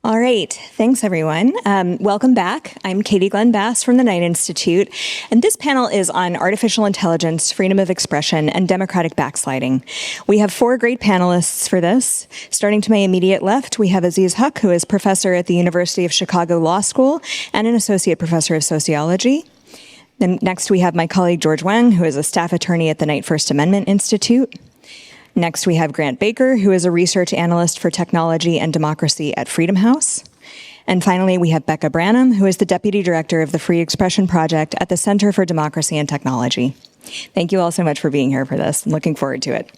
All right. Thanks, everyone. Welcome back. I'm Katie Glenn Bass from the Knight Institute, and this panel is on artificial intelligence, freedom of expression, and democratic backsliding. We have 4 great panelists for this. Starting to my immediate left, we have Aziz, who is professor at the University of Chicago Law School and an associate professor of sociology. Then next, we have my colleague George Wang, who is a staff attorney at the Knight First Amendment Institute. Next, we have Grant Baker, who is a research analyst for technology and democracy at Freedom House. And finally, we have Becca Branum, who is the deputy director of the Free Expression Project at the Center for Democracy and Technology. Thank you all so much for being here for this. I'm looking forward to it.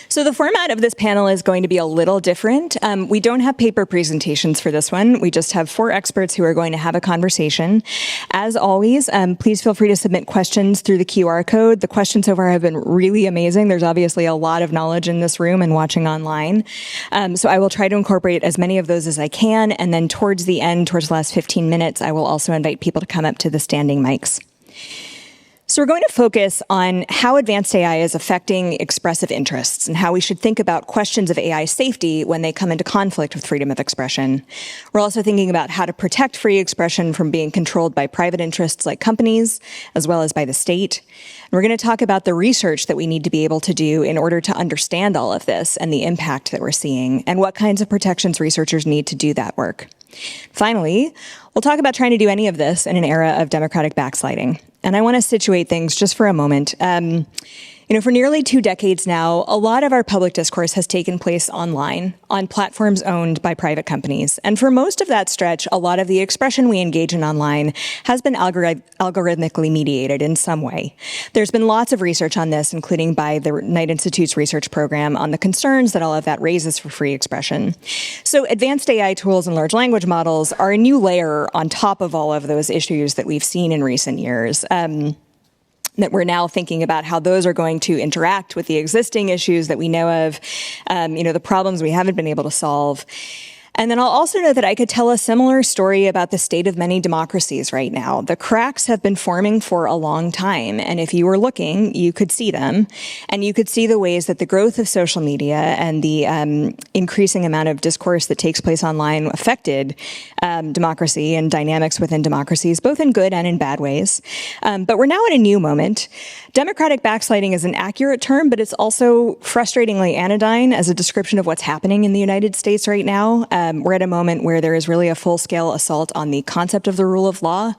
So the format of this panel is going to be a little different. We don't have paper presentations for this one. We just have 4 experts who are going to have a conversation. As always, please feel free to submit questions through the QR code. The questions so far have been really amazing. There's obviously a lot of knowledge in this room and watching online. So I will try to incorporate as many of those as I can. And then towards the end, towards the last 15 minutes, I will also invite people to come up to the standing mics. So we're going to focus on how advanced AI is affecting expressive interests and how we should think about questions of AI safety when they come into conflict with freedom of expression. We're also thinking about how to protect free expression from being controlled by private interests like companies, as well as by the state. And we're going to talk about the research that we need to be able to do in order to understand all of this and the impact that we're seeing, and what kinds of protections researchers need to do that work. Finally, we'll talk about trying to do any of this in an era of democratic backsliding. And I want to situate things just for a moment. For nearly 2 decades now, a lot of our public discourse has taken place online, on platforms owned by private companies. And for most of that stretch, a lot of the expression we engage in online has been algorithmically mediated in some way. There's been lots of research on this, including by the Knight Institute's research program, on the concerns that all of that raises for free expression. So advanced AI tools and large language models are a new layer on top of all of those issues that we've seen in recent years. That we're now thinking about how those are going to interact with the existing issues that we know of, the problems we haven't been able to solve. And then I'll also note that I could tell a similar story about the state of many democracies right now. The cracks have been forming for a long time, and if you were looking, you could see them, and you could see the ways that the growth of social media and the increasing amount of discourse that takes place online affected democracy and dynamics within democracies, both in good and in bad ways. But we're now at a new moment. Democratic backsliding is an accurate term, but it's also frustratingly anodyne as a description of what's happening in the United States right now. We're at a moment where there is really a full-scale assault on the concept of the rule of law,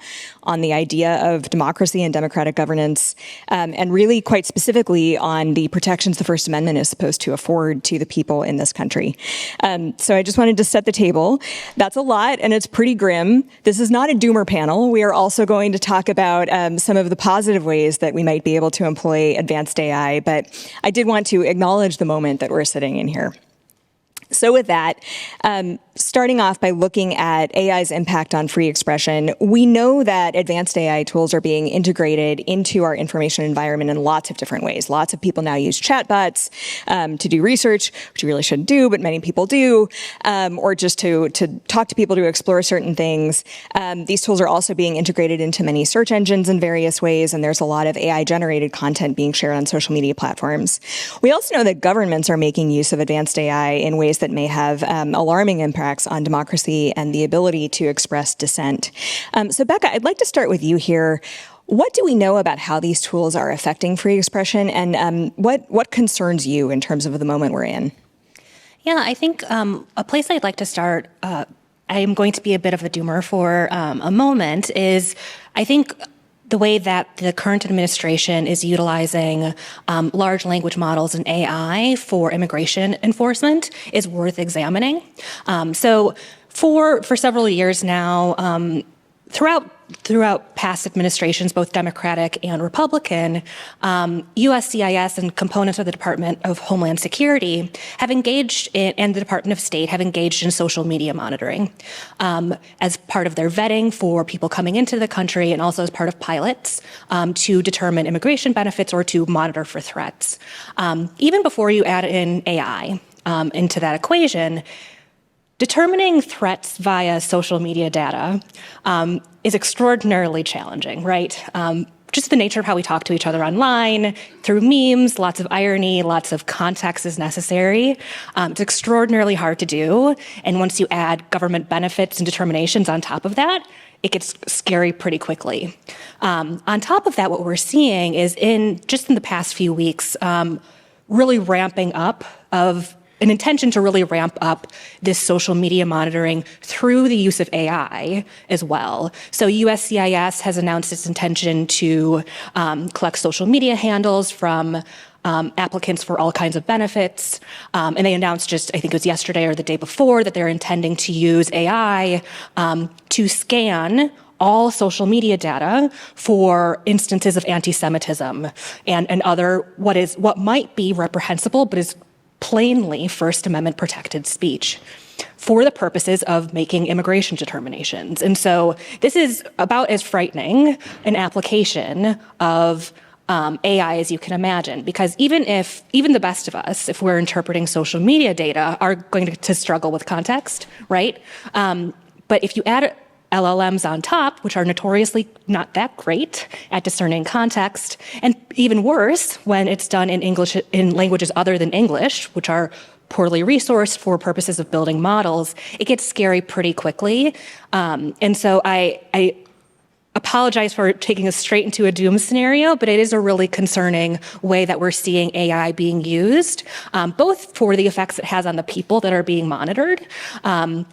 on the idea of democracy and democratic governance, and really quite specifically on the protections the First Amendment is supposed to afford to the people in this country. So I just wanted to set the table. That's a lot, and it's pretty grim. This is not a doomer panel. We are also going to talk about some of the positive ways that we might be able to employ advanced AI, but I did want to acknowledge the moment that we're sitting in here. So with that, starting off by looking at AI's impact on free expression, we know that advanced AI tools are being integrated into our information environment in lots of different ways. Lots of people now use chatbots to do research, which you really shouldn't do, but many people do, or just to talk to people to explore certain things. These tools are also being integrated into many search engines in various ways, and there's a lot of AI-generated content being shared on social media platforms. We also know that governments are making use of advanced AI in ways that may have alarming impacts on democracy and the ability to express dissent. So Becca, I'd like to start with you here. What do we know about how these tools are affecting free expression, and what concerns you in terms of the moment we're in? Yeah, I think a place I'd like to start, I am going to be a bit of a doomer for a moment, is I think the way that the current administration is utilizing large language models and AI for immigration enforcement is worth examining. So for several years now, throughout past administrations, both Democratic and Republican, USCIS and components of the Department of Homeland Security have engaged in, and the Department of State have engaged in social media monitoring as part of their vetting for people coming into the country, and also as part of pilots to determine immigration benefits or to monitor for threats. Even before you add in AI into that equation, determining threats via social media data is extraordinarily challenging, right? just the nature of how we talk to each other online, through memes, lots of irony, lots of context is necessary. It's extraordinarily hard to do. And once you add government benefits and determinations on top of that, it gets scary pretty quickly. On top of that, what we're seeing is in the past few weeks, really ramping up of an intention to really ramp up this social media monitoring through the use of AI as well. So USCIS has announced its intention to collect social media handles from applicants for all kinds of benefits. And they announced I think it was yesterday or the day before, that they're intending to use AI to scan all social media data for instances of anti-Semitism and other what might be reprehensible but is plainly First Amendment protected speech for the purposes of making immigration determinations. And so this is about as frightening an application of AI as you can imagine, because even the best of us, if we're interpreting social media data, are going to struggle with context, right? But if you add LLMs on top, which are notoriously not that great at discerning context, and even worse when it's done in languages other than English, which are poorly resourced for purposes of building models, it gets scary pretty quickly. And so I apologize for taking us straight into a doom scenario, but it is a really concerning way that we're seeing AI being used, both for the effects it has on the people that are being monitored, and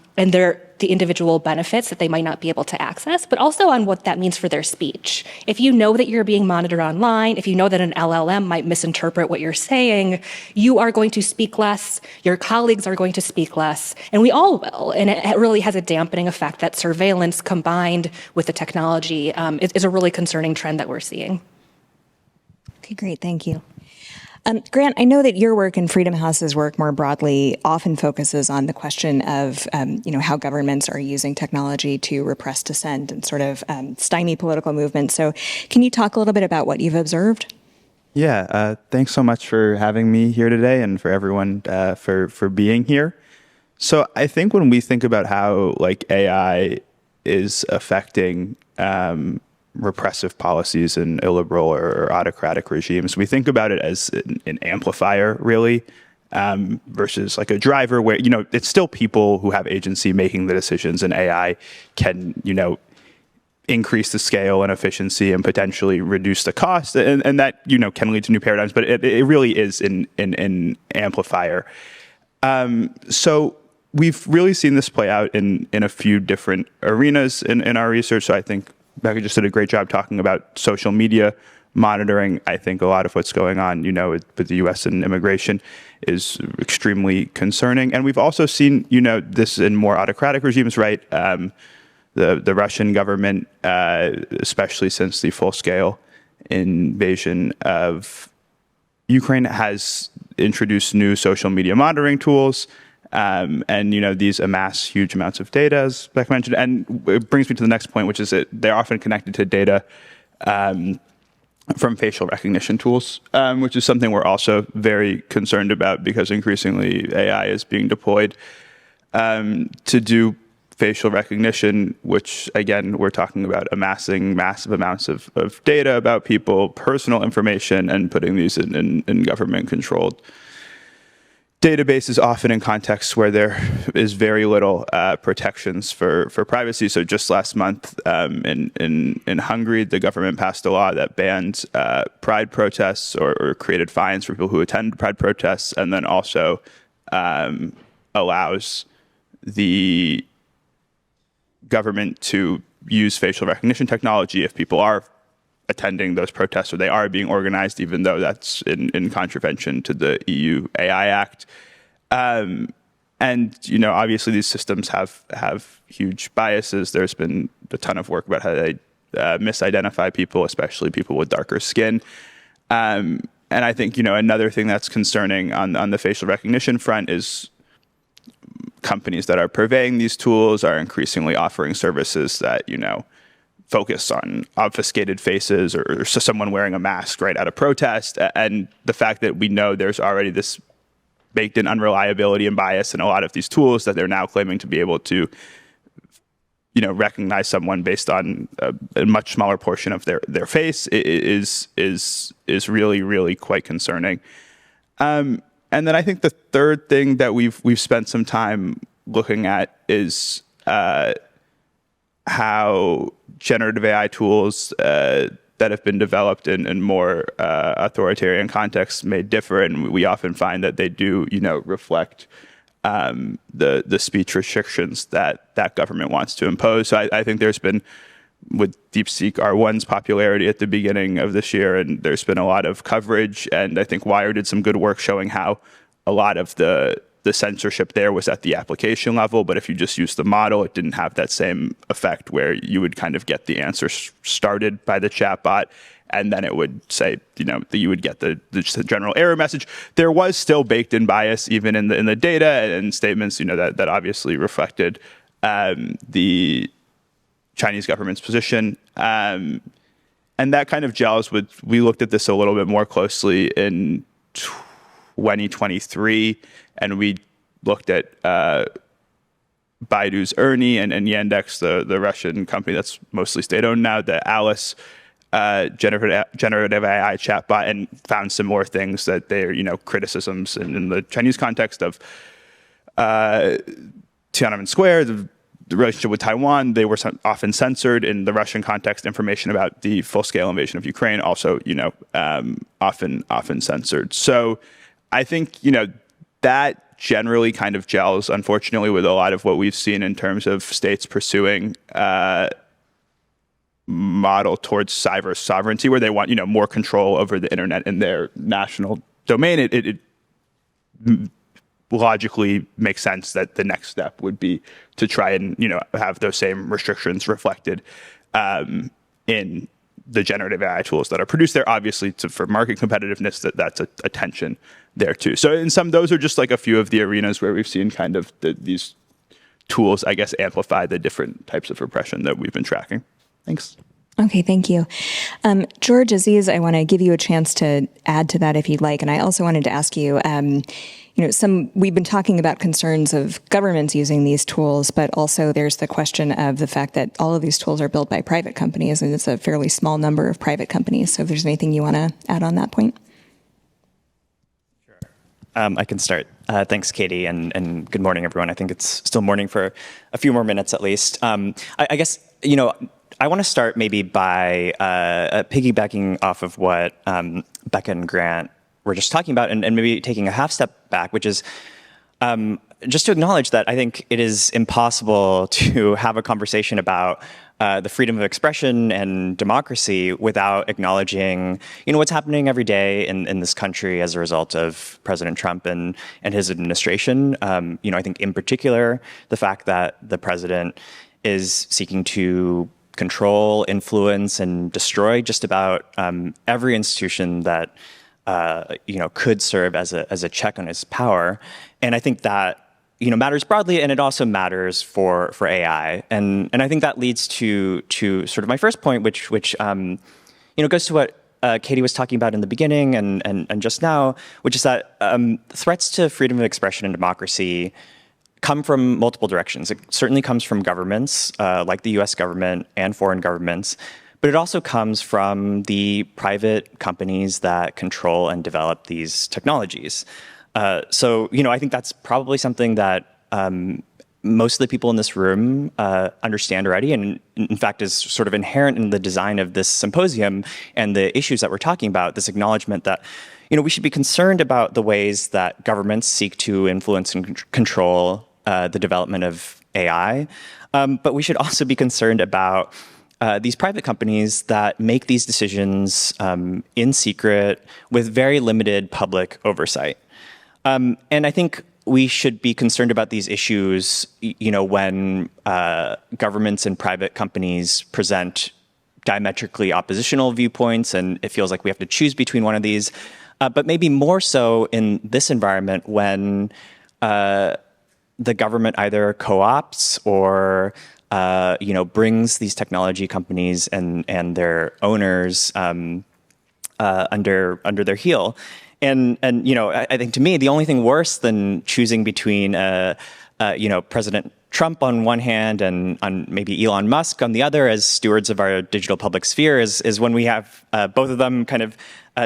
the individual benefits that they might not be able to access, but also on what that means for their speech. If you know that you're being monitored online, if you know that an LLM might misinterpret what you're saying, you are going to speak less, your colleagues are going to speak less, and we all will. And it really has a dampening effect. That surveillance combined with the technology is a really concerning trend that we're seeing. Okay, great, thank you. Grant, I know that your work and Freedom House's work more broadly often focuses on the question of, how governments are using technology to repress dissent and sort of stymie political movements. So can you talk a little bit about what you've observed? Yeah, thanks so much for having me here today and for everyone for being here. So I think when we think about how AI is affecting repressive policies in illiberal or autocratic regimes, we think about it as an amplifier, really, versus like a driver where, it's still people who have agency making the decisions, and AI can, increase the scale and efficiency and potentially reduce the cost. And that, can lead to new paradigms, but it really is an amplifier. So we've really seen this play out in a few different arenas in our research. So I think Becca just did a great job talking about social media monitoring. I think a lot of what's going on, with the U.S. and immigration is extremely concerning. And we've also seen, this in more autocratic regimes, right? The Russian government, especially since the full-scale invasion of Ukraine, has introduced new social media monitoring tools. And these amass huge amounts of data, as Becca mentioned. And it brings me to the next point, which is that they're often connected to data from facial recognition tools, which is something we're also very concerned about, because increasingly AI is being deployed to do facial recognition, which, again, we're talking about amassing massive amounts of data about people, personal information, and putting these in government-controlled databases, often in contexts where there is very little protections for privacy. So just last month in Hungary, the government passed a law that banned pride protests or created fines for people who attend pride protests, and then also allows the government to use facial recognition technology if people are attending those protests or they are being organized, even though that's in contravention to the EU AI Act. And, obviously these systems have huge biases. There's been a ton of work about how they misidentify people, especially people with darker skin. And I think, another thing that's concerning on the facial recognition front is companies that are purveying these tools are increasingly offering services that, focus on obfuscated faces or someone wearing a mask right at a protest. And the fact that we know there's already this baked in unreliability and bias in a lot of these tools that they're now claiming to be able to recognize someone based on a much smaller portion of their face is really, really quite concerning. And then I think the third thing that we've spent some time looking at is how generative AI tools that have been developed in more authoritarian contexts may differ, and we often find that they do, reflect the speech restrictions that government wants to impose. So I think there's been, with DeepSeek R1's popularity at the beginning of this year, and there's been a lot of coverage, and I think Wire did some good work showing how a lot of the censorship there was at the application level, but if you just use the model, it didn't have that same effect where you would kind of get the answer started by the chatbot, and then it would say, that you would get the general error message. There was still baked-in bias even in the data and statements, that obviously reflected the Chinese government's position. And that kind of gels with, we looked at this a little bit more closely in 2023, and we looked at Baidu's Ernie and Yandex, the Russian company that's mostly state-owned now, the Alice generative AI chatbot, and found some more things that they're, criticisms in the Chinese context of Tiananmen Square, the relationship with Taiwan. They were often censored. In the Russian context, information about the full-scale invasion of Ukraine also, often censored. So I think, that generally kind of gels, unfortunately, with a lot of what we've seen in terms of states pursuing model towards cyber sovereignty, where they want, more control over the internet in their national domain. It logically makes sense that the next step would be to try and, have those same restrictions reflected in the generative AI tools that are produced there. Obviously, for market competitiveness, that's a tension there too. So in those are just like a few of the arenas where we've seen kind of these tools, I guess, amplify the different types of repression that we've been tracking. Thanks. Okay, thank you. George, Aziz, I want to give you a chance to add to that if you'd like. And I also wanted to ask you, we've been talking about concerns of governments using these tools, but also there's the question of the fact that all of these tools are built by private companies, and it's a fairly small number of private companies. So if there's anything you want to add on that point. Sure. I can start. Thanks, Katie, and good morning, everyone. I think it's still morning for a few more minutes at least. I guess, I want to start maybe by piggybacking off of what Becca and Grant were just talking about, and maybe taking a half step back, which is just to acknowledge that I think it is impossible to have a conversation about the freedom of expression and democracy without acknowledging, what's happening every day in this country as a result of President Trump and his administration. I think in particular, the fact that the president is seeking to control, influence, and destroy just about every institution that could serve as a check on his power. And I think that matters broadly, and it also matters for AI. And I think that leads to sort of my first point, which goes to what Katie was talking about in the beginning and just now, which is that threats to freedom of expression and democracy come from multiple directions. It certainly comes from governments like the US government and foreign governments, but it also comes from the private companies that control and develop these technologies. So I think that's probably something that most of the people in this room understand already, and in fact is sort of inherent in the design of this symposium and the issues that we're talking about, this acknowledgement that we should be concerned about the ways that governments seek to influence and control the development of AI, but we should also be concerned about these private companies that make these decisions in secret with very limited public oversight. And I think we should be concerned about these issues, when governments and private companies present diametrically oppositional viewpoints, and it feels like we have to choose between one of these. But maybe more so in this environment when the government either co-opts or brings these technology companies and their owners under their heel. And I think to me, the only thing worse than choosing between President Trump on one hand and on maybe Elon Musk on the other as stewards of our digital public sphere is when we have both of them kind of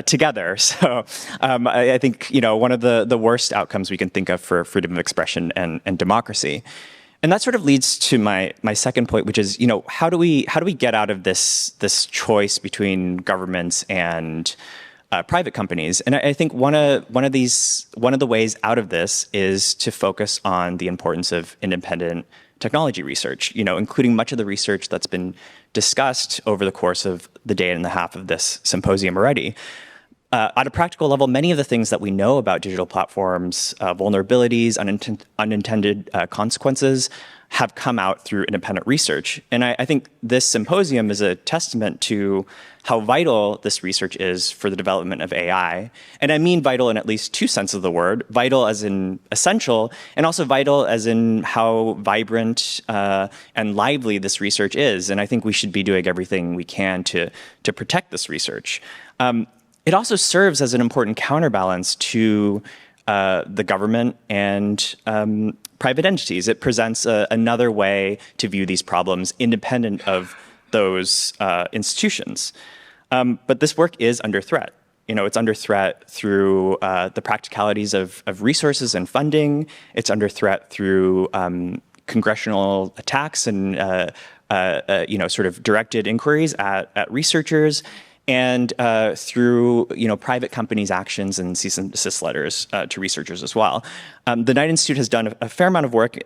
together. So I think, one of the worst outcomes we can think of for freedom of expression and democracy. And that sort of leads to my second point, which is, how do we get out of this choice between governments and private companies? And I think one of the ways out of this is to focus on the importance of independent technology research, including much of the research that's been discussed over the course of the day and a half of this symposium already. At a practical level, many of the things that we know about digital platforms, vulnerabilities, unintended consequences, have come out through independent research. And I think this symposium is a testament to how vital this research is for the development of AI. And I mean vital in at least two senses of the word, vital as in essential, and also vital as in how vibrant and lively this research is. And I think we should be doing everything we can to protect this research. It also serves as an important counterbalance to the government and private entities. It presents another way to view these problems independent of those institutions. But this work is under threat. It's under threat through the practicalities of resources and funding. It's under threat through congressional attacks and sort of directed inquiries at researchers, and through private companies' actions and cease and desist letters to researchers as well. The Knight Institute has done a fair amount of work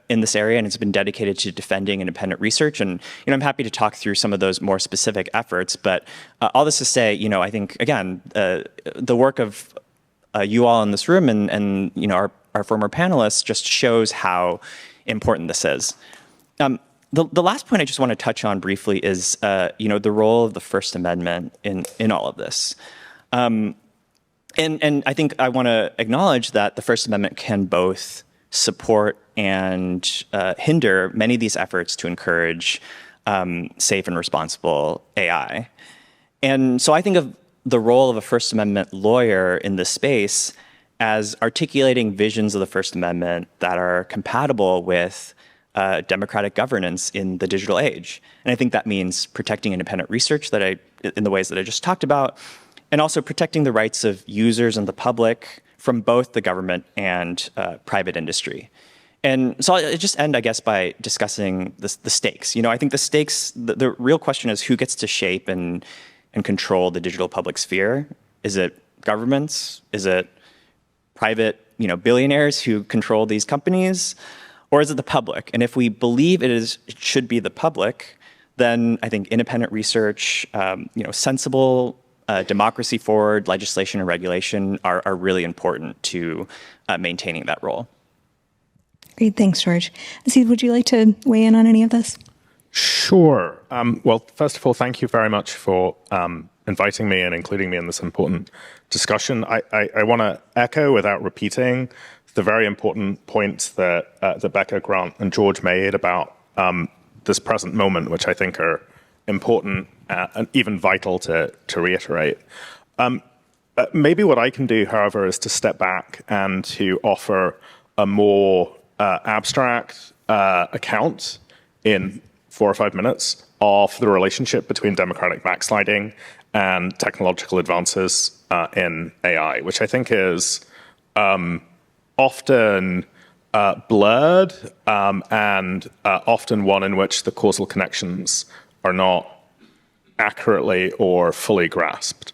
in this area, and it's been dedicated to defending independent research. And I'm happy to talk through some of those more specific efforts. But all this to say, I think again, the work of you all in this room and our former panelists just shows how important this is. The last point I just want to touch on briefly is, the role of the First Amendment in all of this. And I think I want to acknowledge that the First Amendment can both support and hinder many of these efforts to encourage safe and responsible AI. And so I think of the role of a First Amendment lawyer in this space as articulating visions of the First Amendment that are compatible with democratic governance in the digital age. And I think that means protecting independent research in the ways that I just talked about, and also protecting the rights of users and the public from both the government and private industry. And so I'll just end, I guess, by discussing the stakes. I think the stakes, the real question is who gets to shape and control the digital public sphere? Is it governments? Is it private, billionaires who control these companies? Or is it the public? And if we believe it should be the public, then I think independent research, sensible, democracy-forward legislation and regulation are really important to maintaining that role. Great, thanks, George. Aziz, would you like to weigh in on any of this? Sure. Well, first of all, thank you very much for inviting me and including me in this important discussion. I want to echo without repeating the very important points that Becca, Grant, and George made about this present moment, which I think are important and even vital to reiterate. Maybe what I can do, however, is to step back and to offer a more abstract account in 4 or 5 minutes of the relationship between democratic backsliding and technological advances in AI, which I think is often blurred and often one in which the causal connections are not accurately or fully grasped.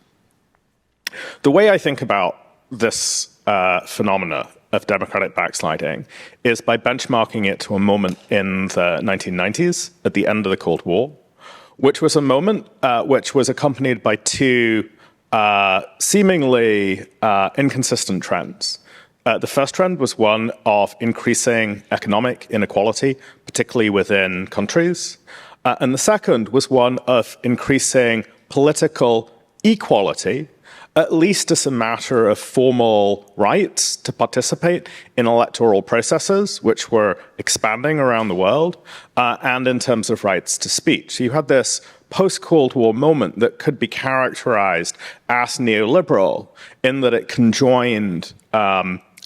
The way I think about this phenomena of democratic backsliding is by benchmarking it to a moment in the 1990s, at the end of the Cold War, which was a moment which was accompanied by two seemingly inconsistent trends. The first trend was one of increasing economic inequality, particularly within countries. And the second was one of increasing political equality, at least as a matter of formal rights to participate in electoral processes, which were expanding around the world, and in terms of rights to speech. So you had this post-Cold War moment that could be characterized as neoliberal in that it conjoined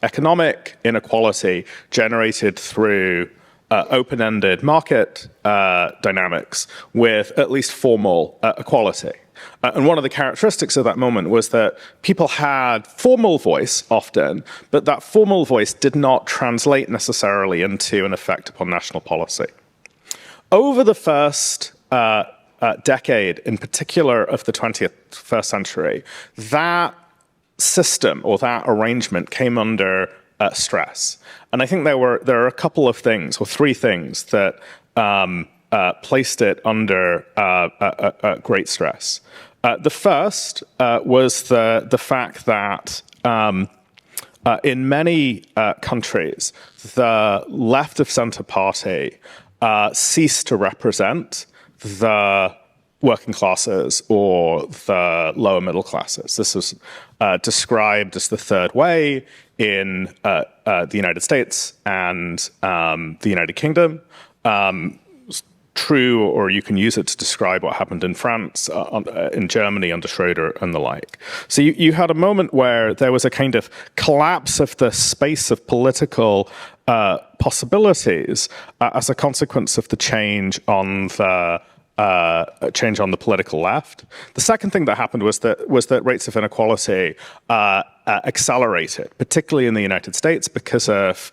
economic inequality generated through open-ended market dynamics with at least formal equality. And one of the characteristics of that moment was that people had formal voice often, but that formal voice did not translate necessarily into an effect upon national policy. Over the first decade, in particular of the 21st century, that system or that arrangement came under stress. And I think there are a couple of things, or three things, that placed it under great stress. The first was the fact that in many countries, the left of center party ceased to represent the working classes or the lower middle classes. This was described as the third way in the United States and the United Kingdom. True, or you can use it to describe what happened in France, in Germany under Schroeder and the like. So you had a moment where there was a kind of collapse of the space of political possibilities as a consequence of the change on the political left. The second thing that happened was that rates of inequality accelerated, particularly in the United States, because of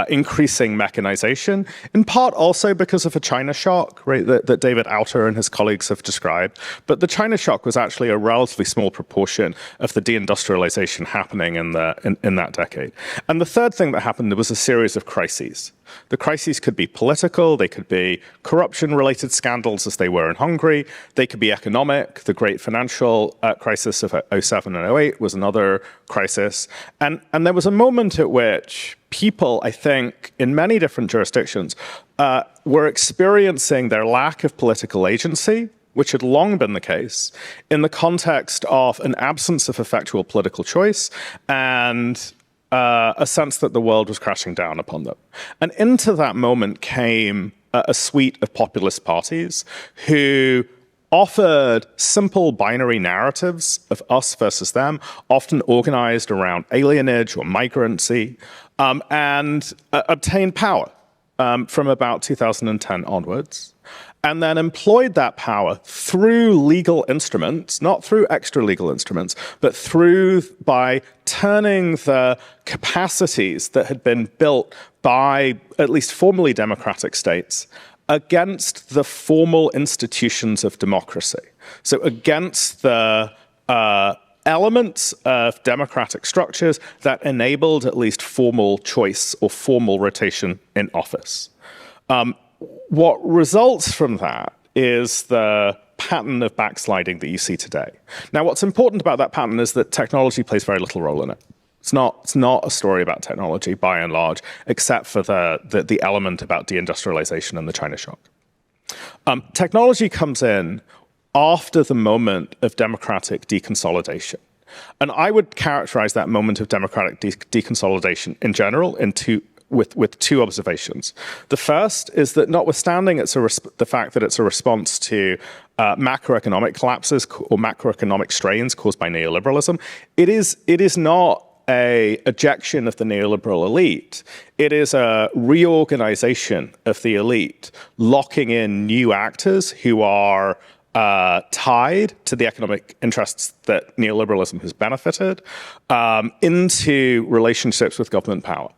increasing mechanization, in part also because of a China shock, right, that David Autor and his colleagues have described. But the China shock was actually a relatively small proportion of the deindustrialization happening in that decade. And the third thing that happened was a series of crises. The crises could be political, they could be corruption-related scandals as they were in Hungary, they could be economic. The great financial crisis of 07 and 08 was another crisis. And there was a moment at which people, I think, in many different jurisdictions, were experiencing their lack of political agency, which had long been the case, in the context of an absence of effectual political choice and a sense that the world was crashing down upon them. And into that moment came a suite of populist parties who offered simple binary narratives of us versus them, often organized around alienage or migrancy, and obtained power from about 2010 onwards, and then employed that power through legal instruments, not through extra legal instruments, but by turning the capacities that had been built by at least formally democratic states against the formal institutions of democracy. So against the elements of democratic structures that enabled at least formal choice or formal rotation in office. What results from that is the pattern of backsliding that you see today. Now, what's important about that pattern is that technology plays very little role in it. It's not a story about technology, by and large, except for the element about deindustrialization and the China shock. Technology comes in after the moment of democratic deconsolidation. And I would characterize that moment of democratic deconsolidation in general with two observations. The first is that notwithstanding the fact that it's a response to macroeconomic collapses or macroeconomic strains caused by neoliberalism, it is not a ejection of the neoliberal elite. It is a reorganization of the elite, locking in new actors who are tied to the economic interests that neoliberalism has benefited into relationships with government power.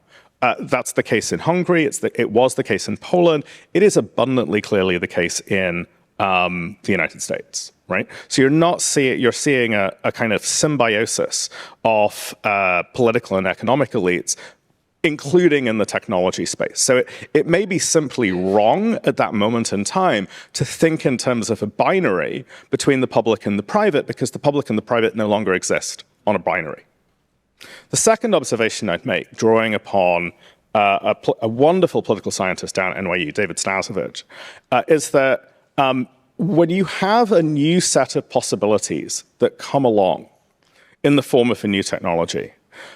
That's the case in Hungary. It was the case in Poland. It is abundantly clearly the case in the United States, right? So you're seeing a kind of symbiosis of political and economic elites, including in the technology space. So it may be simply wrong at that moment in time to think in terms of a binary between the public and the private, because the public and the private no longer exist on a binary. The second observation I'd make, drawing upon a wonderful political scientist down at NYU, David Stasovich, is that when you have a new set of possibilities that come along in the form of a new technology,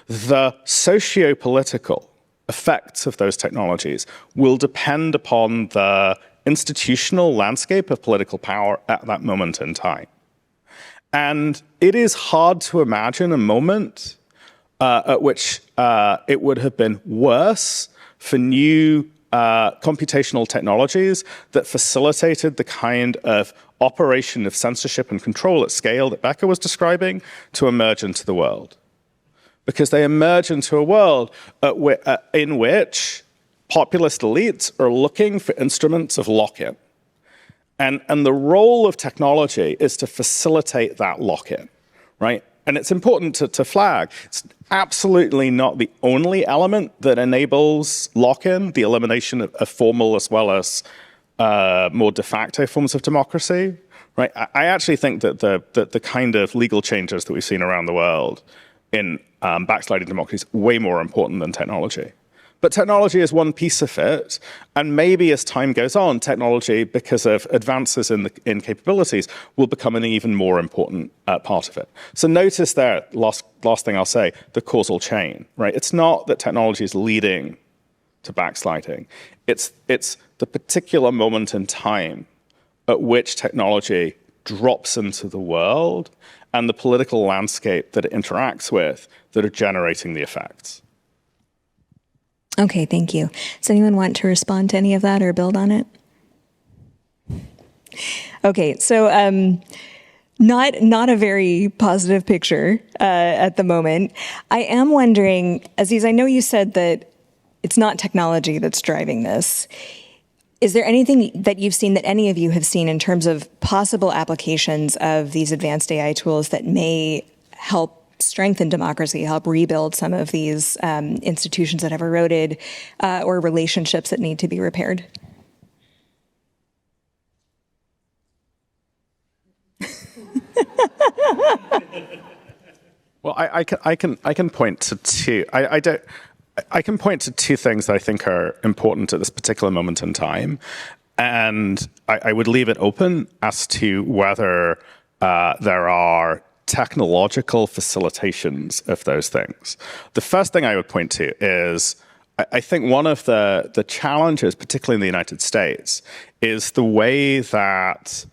the socio-political effects of those technologies will depend upon the institutional landscape of political power at that moment in time. And it is hard to imagine a moment at which it would have been worse for new computational technologies that facilitated the kind of operation of censorship and control at scale that Becca was describing to emerge into the world. Because they emerge into a world in which populist elites are looking for instruments of lock-in. And the role of technology is to facilitate that lock-in, right? And it's important to flag, it's absolutely not the only element that enables lock-in, the elimination of formal as well as more de facto forms of democracy, right? I actually think that the kind of legal changes that we've seen around the world in backsliding democracy is way more important than technology. But technology is one piece of it, and maybe as time goes on, technology, because of advances in capabilities, will become an even more important part of it. So notice there, last thing I'll say, the causal chain, right? It's not that technology is leading to backsliding. It's the particular moment in time at which technology drops into the world and the political landscape that it interacts with that are generating the effects. Okay, thank you. Does anyone want to respond to any of that or build on it? Okay, so not a very positive picture at the moment. I am wondering, Aziz, I know you said that it's not technology that's driving this. Is there anything that you've seen, that any of you have seen, in terms of possible applications of these advanced AI tools that may help strengthen democracy, help rebuild some of these institutions that have eroded, or relationships that need to be repaired? Well, I can point to two. I can point to two things that I think are important at this particular moment in time, and I would leave it open as to whether there are technological facilitations of those things. The first thing I would point to is, I think one of the challenges, particularly in the United States, is the way that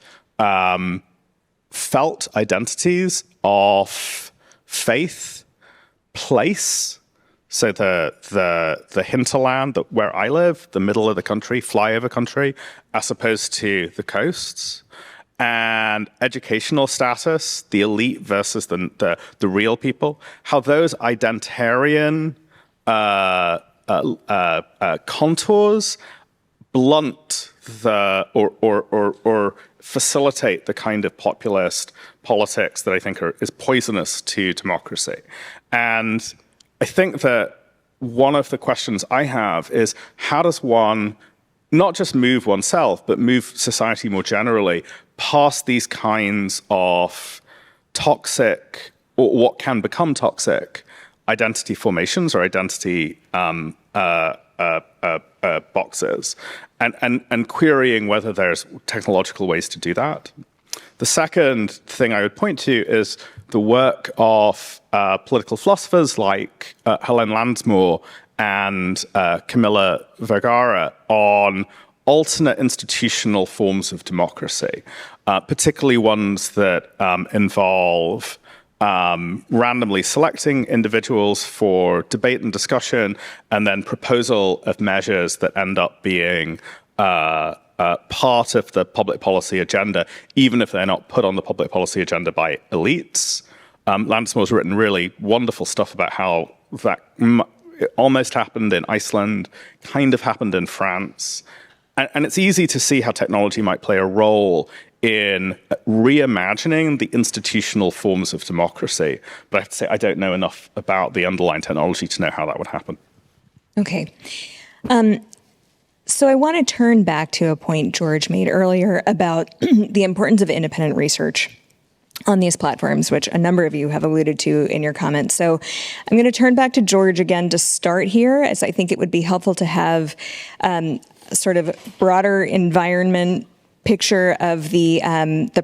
felt identities of faith, place, so the hinterland, where I live, the middle of the country, flyover country, as opposed to the coasts, and educational status, the elite versus the real people, how those identitarian contours blunt or facilitate the kind of populist politics that I think is poisonous to democracy. And I think that one of the questions I have is, how does one not just move oneself, but move society more generally past these kinds of toxic, or what can become toxic, identity formations or identity boxes, and querying whether there's technological ways to do that. The second thing I would point to is the work of political philosophers like Helen Lansmore and Camilla Vergara on alternate institutional forms of democracy, particularly ones that involve randomly selecting individuals for debate and discussion, and then proposal of measures that end up being part of the public policy agenda, even if they're not put on the public policy agenda by elites. Lansmore's written really wonderful stuff about how that almost happened in Iceland, kind of happened in France. And it's easy to see how technology might play a role in reimagining the institutional forms of democracy. But I have to say, I don't know enough about the underlying technology to know how that would happen. Okay. So I want to turn back to a point George made earlier about the importance of independent research on these platforms, which a number of you have alluded to in your comments. So I'm going to turn back to George again to start here, as I think it would be helpful to have sort of broader environment picture of the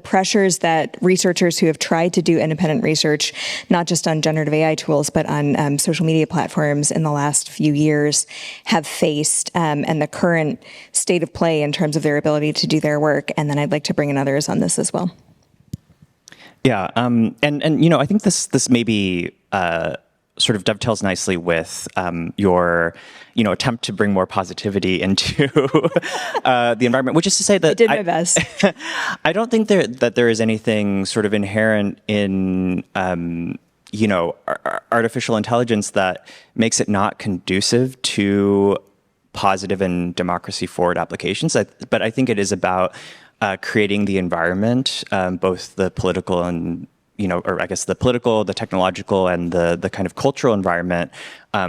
pressures that researchers who have tried to do independent research, not just on generative AI tools, but on social media platforms in the last few years have faced, and the current state of play in terms of their ability to do their work. And then I'd like to bring in others on this as well. Yeah, and you know, I think this may be sort of dovetails nicely with your, attempt to bring more positivity into the environment, which is to say that I did my best. I don't think that there is anything sort of inherent in artificial intelligence that makes it not conducive to positive and democracy-forward applications. But I think it is about creating the environment, both the political and or I guess the political, the technological, and the kind of cultural environment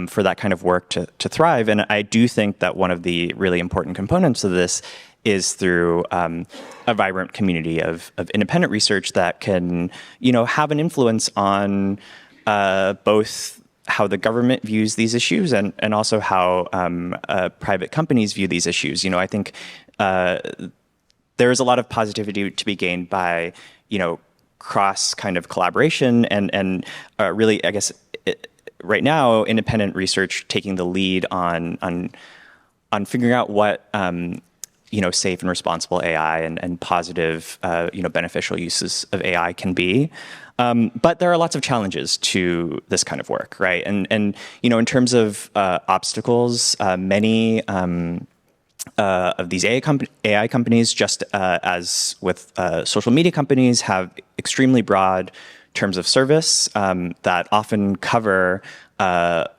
for that kind of work to thrive. And I do think that one of the really important components of this is through a vibrant community of independent research that can, have an influence on both how the government views these issues and also how private companies view these issues. I think there is a lot of positivity to be gained by, cross kind of collaboration and really, I guess, right now, independent research taking the lead on figuring out what safe and responsible AI and positive beneficial uses of AI can be. But there are lots of challenges to this kind of work, right? And in terms of obstacles, many of these AI companies, just as with social media companies, have extremely broad terms of service that often cover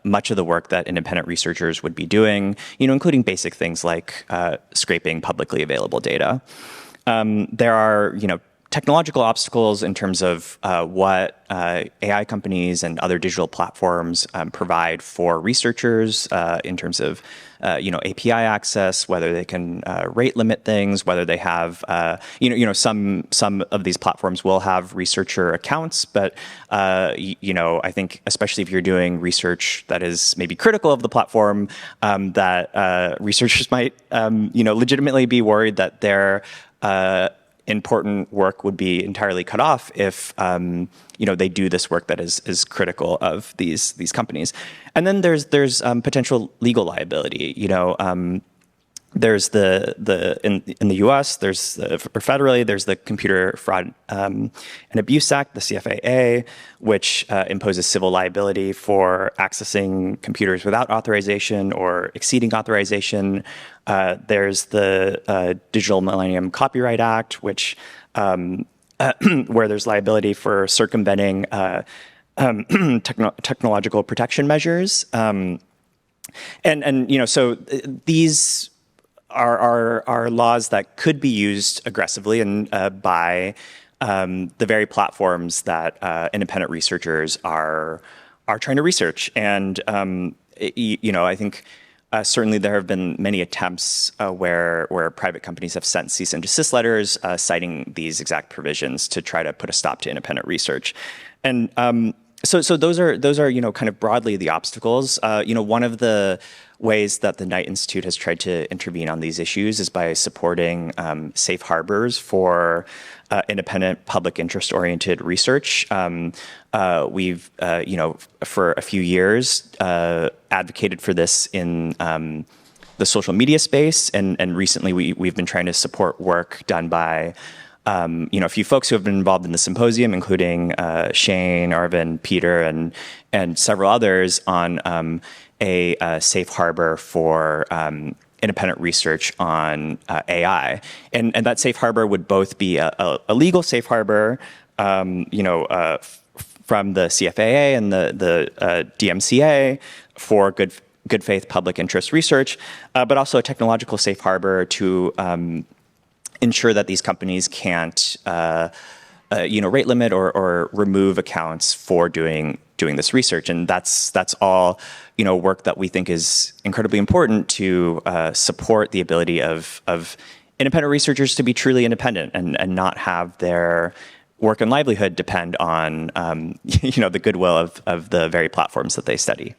much of the work that independent researchers would be doing, including basic things like scraping publicly available data. There are, technological obstacles in terms of what AI companies and other digital platforms provide for researchers in terms of API access, whether they can rate limit things, whether they have some of these platforms will have researcher accounts, but I think especially if you're doing research that is maybe critical of the platform, that researchers might legitimately be worried that their important work would be entirely cut off if they do this work that is critical of these companies. And then there's potential legal liability. There's in the U.S. or federally there's the Computer Fraud and Abuse Act, the CFAA, which imposes civil liability for accessing computers without authorization or exceeding authorization. There's the Digital Millennium Copyright Act, which where there's liability for circumventing technological protection measures, and so these are laws that could be used aggressively and by the very platforms that independent researchers are trying to research. And I think certainly there have been many attempts where private companies have sent cease and desist letters citing these exact provisions to try to put a stop to independent research. And so those are kind of broadly the obstacles. One of the ways that the Knight Institute has tried to intervene on these issues is by supporting safe harbors for independent, public interest-oriented research. We've, for a few years, advocated for this in the social media space, and recently we've been trying to support work done by a few folks who have been involved in the symposium, including Shane, Arvin, Peter, and several others on a safe harbor for independent research on AI. And that safe harbor would both be a legal safe harbor, from the CFAA and the DMCA for good faith public interest research, but also a technological safe harbor to ensure that these companies can't rate limit or remove accounts for doing this research. And that's all work that we think is incredibly important to support the ability of independent researchers to be truly independent and not have their work and livelihood depend on the goodwill of the very platforms that they study.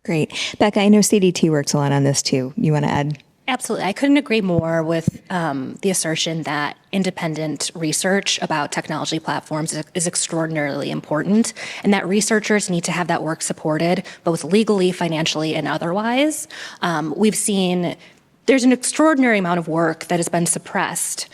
Great. Becca, I know CDT works a lot on this too. You want to add? Absolutely. I couldn't agree more with the assertion that independent research about technology platforms is extraordinarily important, and that researchers need to have that work supported both legally, financially, and otherwise. We've seen there's an extraordinary amount of work that has been suppressed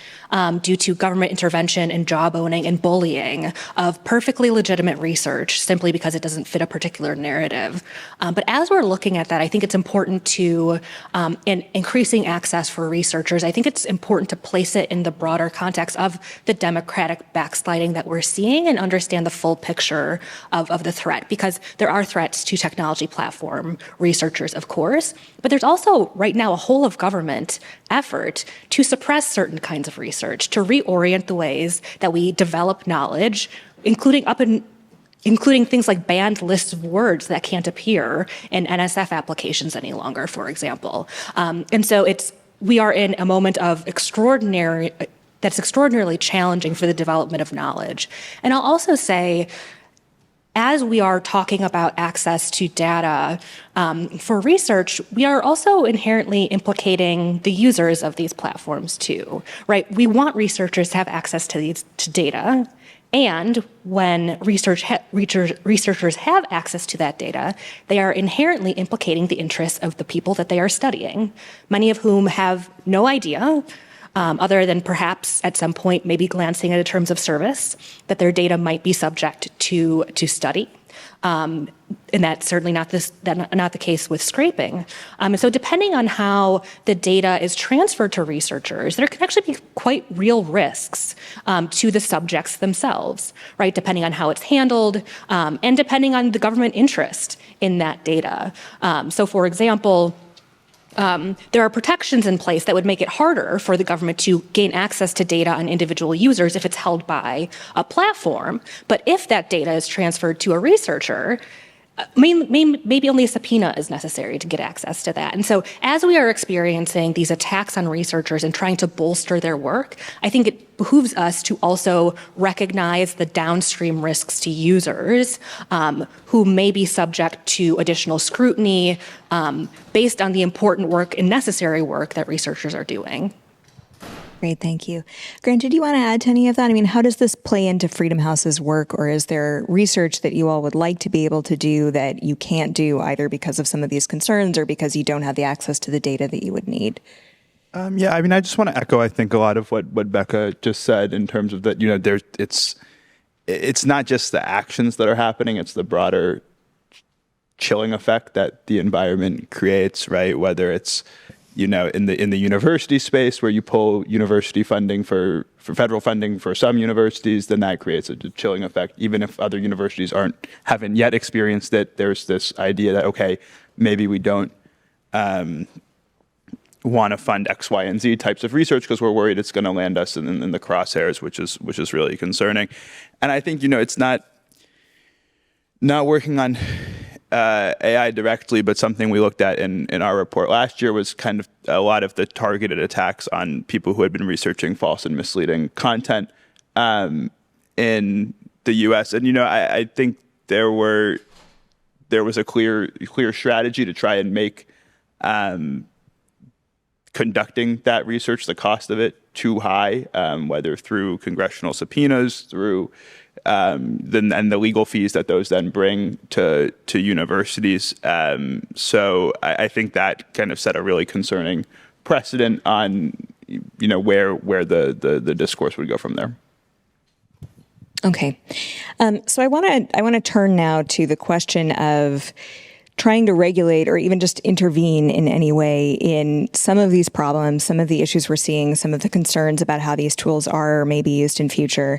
due to government intervention and job owning and bullying of perfectly legitimate research simply because it doesn't fit a particular narrative. But as we're looking at that, I think it's important to, in increasing access for researchers, I think it's important to place it in the broader context of the democratic backsliding that we're seeing and understand the full picture of the threat, because there are threats to technology platform researchers, of course, but there's also right now a whole of government effort to suppress certain kinds of research, to reorient the ways that we develop knowledge, including things like banned lists of words that can't appear in NSF applications any longer, for example. And so we are in a moment of that's extraordinarily challenging for the development of knowledge. And I'll also say, as we are talking about access to data for research, we are also inherently implicating the users of these platforms too, right? We want researchers to have access to data, and when researchers have access to that data, they are inherently implicating the interests of the people that they are studying, many of whom have no idea, other than perhaps at some point maybe glancing at the terms of service, that their data might be subject to study. And that's certainly not the case with scraping. And so depending on how the data is transferred to researchers, there can actually be quite real risks to the subjects themselves, right? Depending on how it's handled and depending on the government interest in that data. So for example, there are protections in place that would make it harder for the government to gain access to data on individual users if it's held by a platform. But if that data is transferred to a researcher, maybe only a subpoena is necessary to get access to that. And so as we are experiencing these attacks on researchers and trying to bolster their work, I think it behooves us to also recognize the downstream risks to users who may be subject to additional scrutiny based on the important work and necessary work that researchers are doing. Great, thank you. Grant, did you want to add to any of that? I mean, how does this play into Freedom House's work, or is there research that you all would like to be able to do that you can't do either because of some of these concerns or because you don't have the access to the data that you would need? Yeah, I mean, I just want to echo, I think, a lot of what Becca just said in terms of that, it's not just the actions that are happening, it's the broader chilling effect that the environment creates, right? Whether it's in the university space where you pull university funding for federal funding for some universities, then that creates a chilling effect. Even if other universities haven't yet experienced it, there's this idea that, okay, maybe we don't want to fund X, Y, and Z types of research because we're worried it's going to land us in the crosshairs, which is really concerning. And I think, it's not working on AI directly, but something we looked at in our report last year was kind of a lot of the targeted attacks on people who had been researching false and misleading content in the U.S. And I think there was a clear strategy to try and make conducting that research, the cost of it, too high, whether through congressional subpoenas, through and the legal fees that those then bring to universities. So I think that kind of set a really concerning precedent on where the discourse would go from there. Okay, so I want to turn now to the question of trying to regulate or even just intervene in any way in some of these problems, some of the issues we're seeing, some of the concerns about how these tools are or may be used in future.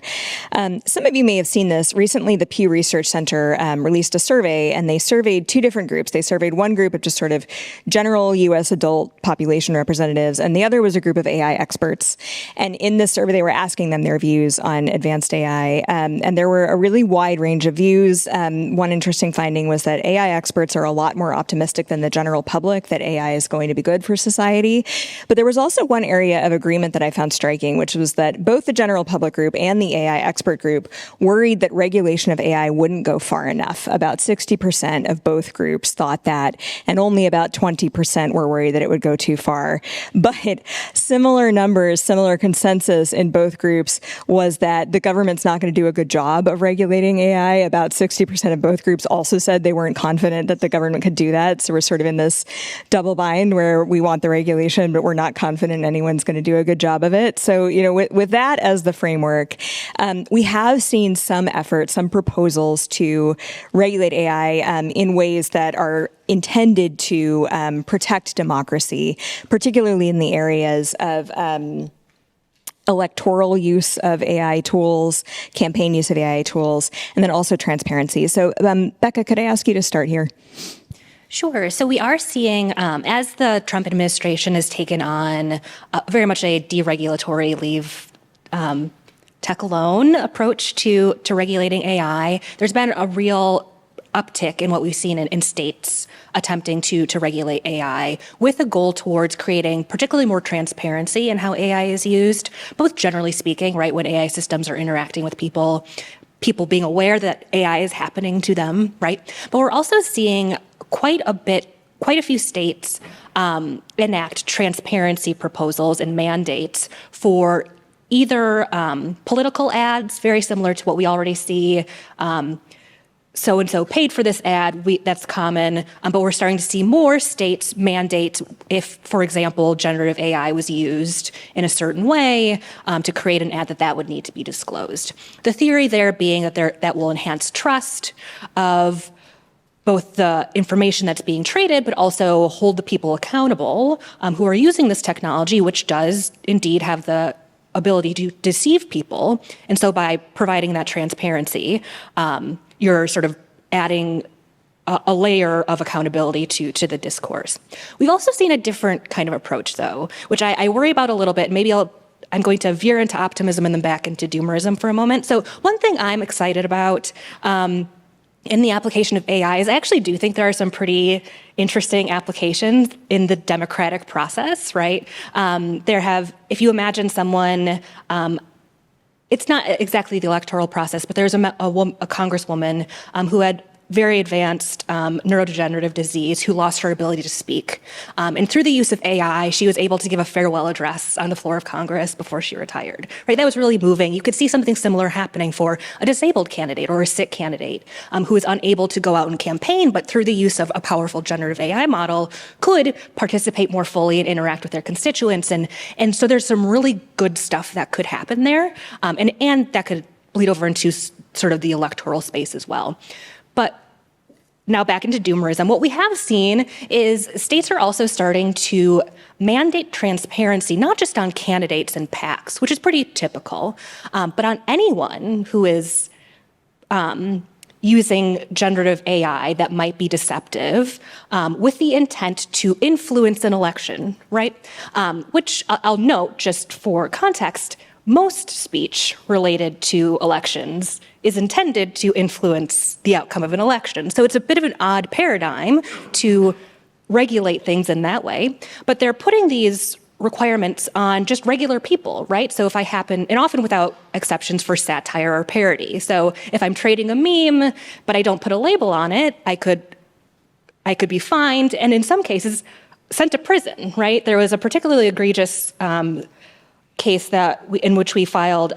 Some of you may have seen this. Recently, the Pew Research Center released a survey, and they surveyed two different groups. They surveyed one group of just sort of general U.S. adult population representatives, and the other was a group of AI experts. And in this survey, they were asking them their views on advanced AI, and there were a really wide range of views. One interesting finding was that AI experts are a lot more optimistic than the general public that AI is going to be good for society. But there was also one area of agreement that I found striking, which was that both the general public group and the AI expert group worried that regulation of AI wouldn't go far enough. About 60% of both groups thought that, and only about 20% were worried that it would go too far. But similar numbers, similar consensus in both groups was that the government's not going to do a good job of regulating AI. About 60% of both groups also said they weren't confident that the government could do that. So we're sort of in this double bind where we want the regulation, but we're not confident anyone's going to do a good job of it. So, with that as the framework, we have seen some efforts, some proposals to regulate AI in ways that are intended to protect democracy, particularly in the areas of electoral use of AI tools, campaign use of AI tools, and then also transparency. So, Becca, could I ask you to start here? Sure. So we are seeing, as the Trump administration has taken on very much a deregulatory, leave tech alone approach to regulating AI, there's been a real uptick in what we've seen in states attempting to regulate AI with a goal towards creating particularly more transparency in how AI is used, both generally speaking, right, when AI systems are interacting with people being aware that AI is happening to them, right? But we're also seeing quite a few states enact transparency proposals and mandates for either political ads, very similar to what we already see, so-and-so paid for this ad, that's common, but we're starting to see more states mandate if, for example, generative AI was used in a certain way to create an ad that would need to be disclosed. The theory there being that will enhance trust of both the information that's being traded, but also hold the people accountable who are using this technology, which does indeed have the ability to deceive people. And so by providing that transparency, you're sort of adding a layer of accountability to the discourse. We've also seen a different kind of approach, though, which I worry about a little bit. Maybe I'm going to veer into optimism and then back into doomerism for a moment. So one thing I'm excited about in the application of AI is I actually do think there are some pretty interesting applications in the democratic process, right? If you imagine someone, it's not exactly the electoral process, but there's a congresswoman who had very advanced neurodegenerative disease who lost her ability to speak. And through the use of AI, she was able to give a farewell address on the floor of Congress before she retired. Right? That was really moving. You could see something similar happening for a disabled candidate or a sick candidate who is unable to go out and campaign, but through the use of a powerful generative AI model could participate more fully and interact with their constituents. And so there's some really good stuff that could happen there, and that could bleed over into sort of the electoral space as well. But now back into doomerism. What we have seen is states are also starting to mandate transparency, not just on candidates and PACs, which is pretty typical, but on anyone who is using generative AI that might be deceptive with the intent to influence an election, right? Which I'll note, just for context, most speech related to elections is intended to influence the outcome of an election. So it's a bit of an odd paradigm to regulate things in that way. But they're putting these requirements on just regular people, right? So if I happen, and often without exceptions for satire or parody. So if I'm trading a meme, but I don't put a label on it, I could be fined, and in some cases, sent to prison, right? There was a particularly egregious case in which we filed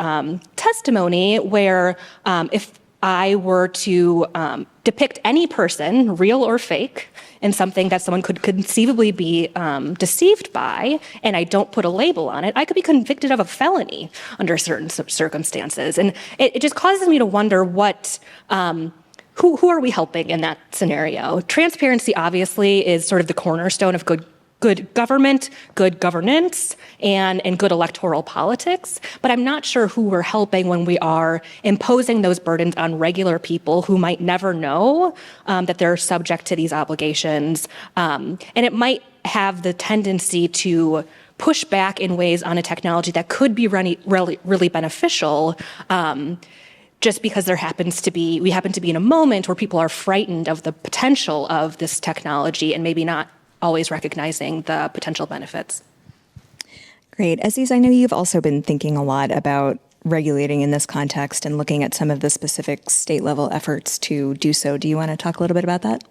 testimony where if I were to depict any person, real or fake, in something that someone could conceivably be deceived by, and I don't put a label on it, I could be convicted of a felony under certain circumstances. And it just causes me to wonder who are we helping in that scenario? Transparency, obviously, is sort of the cornerstone of good government, good governance, and good electoral politics. But I'm not sure who we're helping when we are imposing those burdens on regular people who might never know that they're subject to these obligations. And it might have the tendency to push back in ways on a technology that could be really beneficial, just because we happen to be in a moment where people are frightened of the potential of this technology and maybe not always recognizing the potential benefits. Great. Aziz, I know you've also been thinking a lot about regulating in this context and looking at some of the specific state-level efforts to do so. Do you want to talk a little bit about that?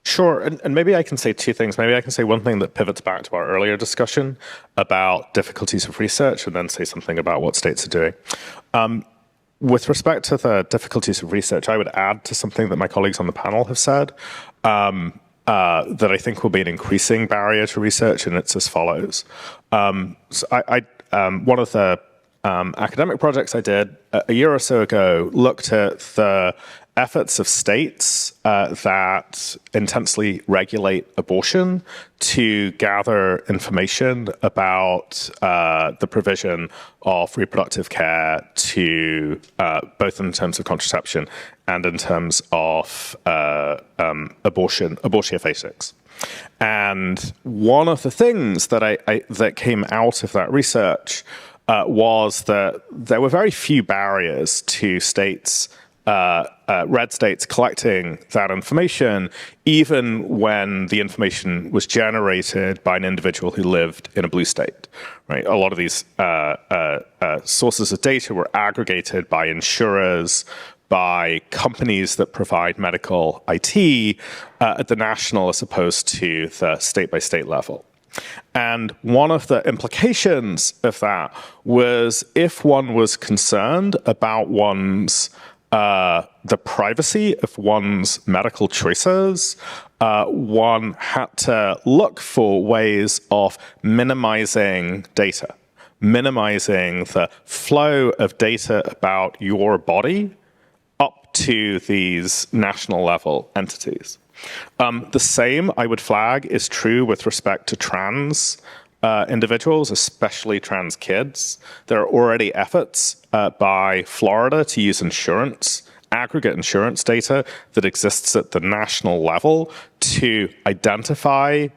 Sure, and maybe I can say two things. Maybe I can say one thing that pivots back to our earlier discussion about difficulties of research, and then say something about what states are doing. With respect to the difficulties of research, I would add to something that my colleagues on the panel have said, that I think will be an increasing barrier to research, and it's as follows. One of the academic projects I did a year or so ago looked at the efforts of states that intensely regulate abortion to gather information about the provision of reproductive care to both in terms of contraception and in terms of abortiophagics. And one of the things that that came out of that research was that there were very few barriers to states, red states, collecting that information, even when the information was generated by an individual who lived in a blue state. Right? A lot of these sources of data were aggregated by insurers, by companies that provide medical IT at the national as opposed to the state-by-state level. And one of the implications of that was if one was concerned about one's the privacy of one's medical choices, one had to look for ways of minimizing data, minimizing the flow of data about your body up to these national level entities. The same, I would flag, is true with respect to trans individuals, especially trans kids. There are already efforts by Florida to use aggregate insurance data that exists at the national level to identify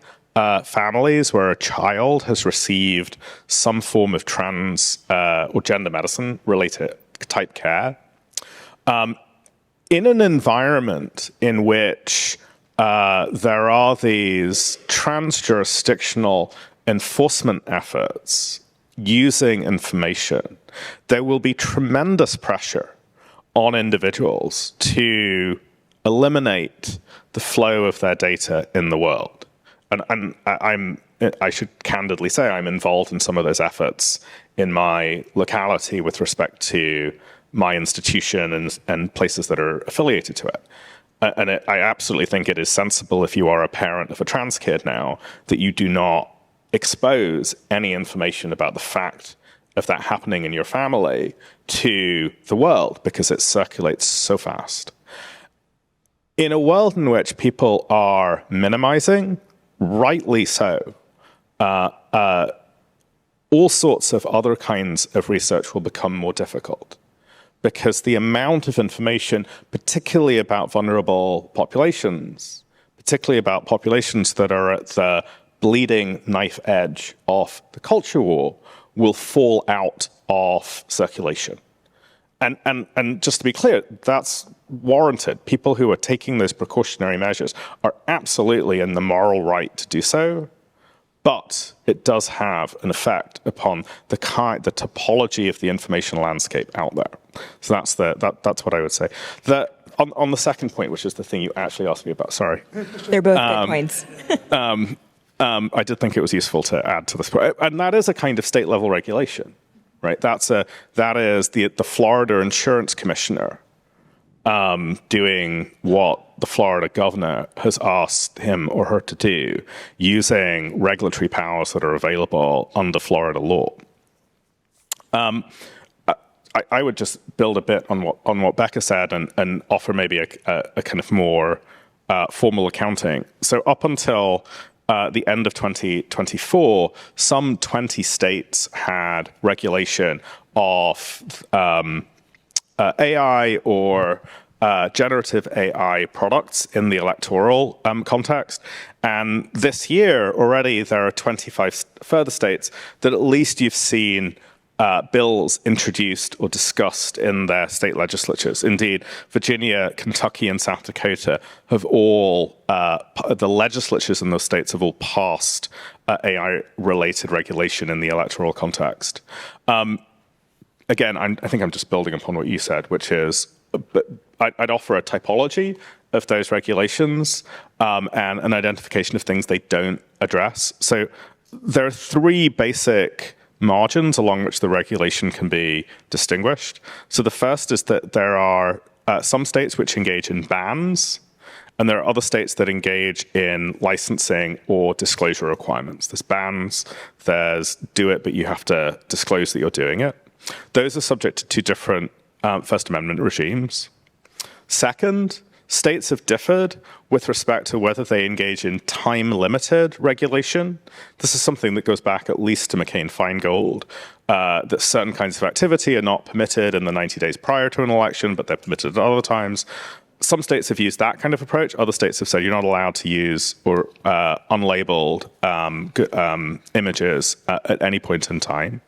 families where a child has received some form of trans or gender medicine related type care. In an environment in which there are these trans-jurisdictional enforcement efforts using information, there will be tremendous pressure on individuals to eliminate the flow of their data in the world. And I should candidly say I'm involved in some of those efforts in my locality with respect to my institution and places that are affiliated to it. And I absolutely think it is sensible, if you are a parent of a trans kid now, that you do not expose any information about the fact of that happening in your family to the world, because it circulates so fast. In a world in which people are minimizing, rightly so, all sorts of other kinds of research will become more difficult, because the amount of information, particularly about vulnerable populations, particularly about populations that are at the bleeding knife edge of the culture war, will fall out of circulation. And just to be clear, that's warranted. People who are taking those precautionary measures are absolutely in the moral right to do so, but it does have an effect upon the topology of the information landscape out there. So that's what I would say. On the second point, which is the thing you actually asked me about, sorry. They're both good points. I did think it was useful to add to this point, and that is a kind of state-level regulation, right? That is the Florida Insurance Commissioner doing what the Florida governor has asked him or her to do, using regulatory powers that are available under Florida law. I would just build a bit on what Becca said and offer maybe a kind of more formal accounting. So up until the end of 2024, some 20 states had regulation of AI or generative AI products in the electoral context. And this year already there are 25 further states that at least you've seen bills introduced or discussed in their state legislatures. Indeed, Virginia, Kentucky, and South Dakota have all, the legislatures in those states have all passed AI-related regulation in the electoral context. Again, I think I'm just building upon what you said, which is, I'd offer a typology of those regulations and an identification of things they don't address. So there are three basic margins along which the regulation can be distinguished. So the first is that there are some states which engage in bans, And there are other states that engage in licensing or disclosure requirements. There's bans, there's do it, but you have to disclose that you're doing it. Those are subject to two different First Amendment regimes. Second, states have differed with respect to whether they engage in time-limited regulation. This is something that goes back at least to McCain-Feingold, that certain kinds of activity are not permitted in the 90 days prior to an election, but they're permitted at other times. Some states have used that kind of approach. Other states have said you're not allowed to use or unlabeled images at any point in time.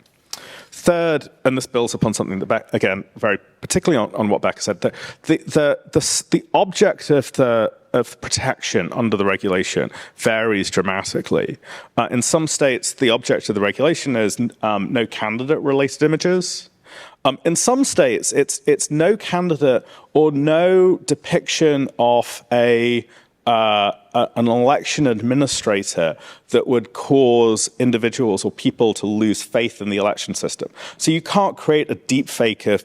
Third, and this builds upon something that, again, very particularly on what Becca said, the object of protection under the regulation varies dramatically. In some states, the object of the regulation is no candidate-related images. In some states, it's no candidate or no depiction of an election administrator that would cause individuals or people to lose faith in the election system. So you can't create a deep fake of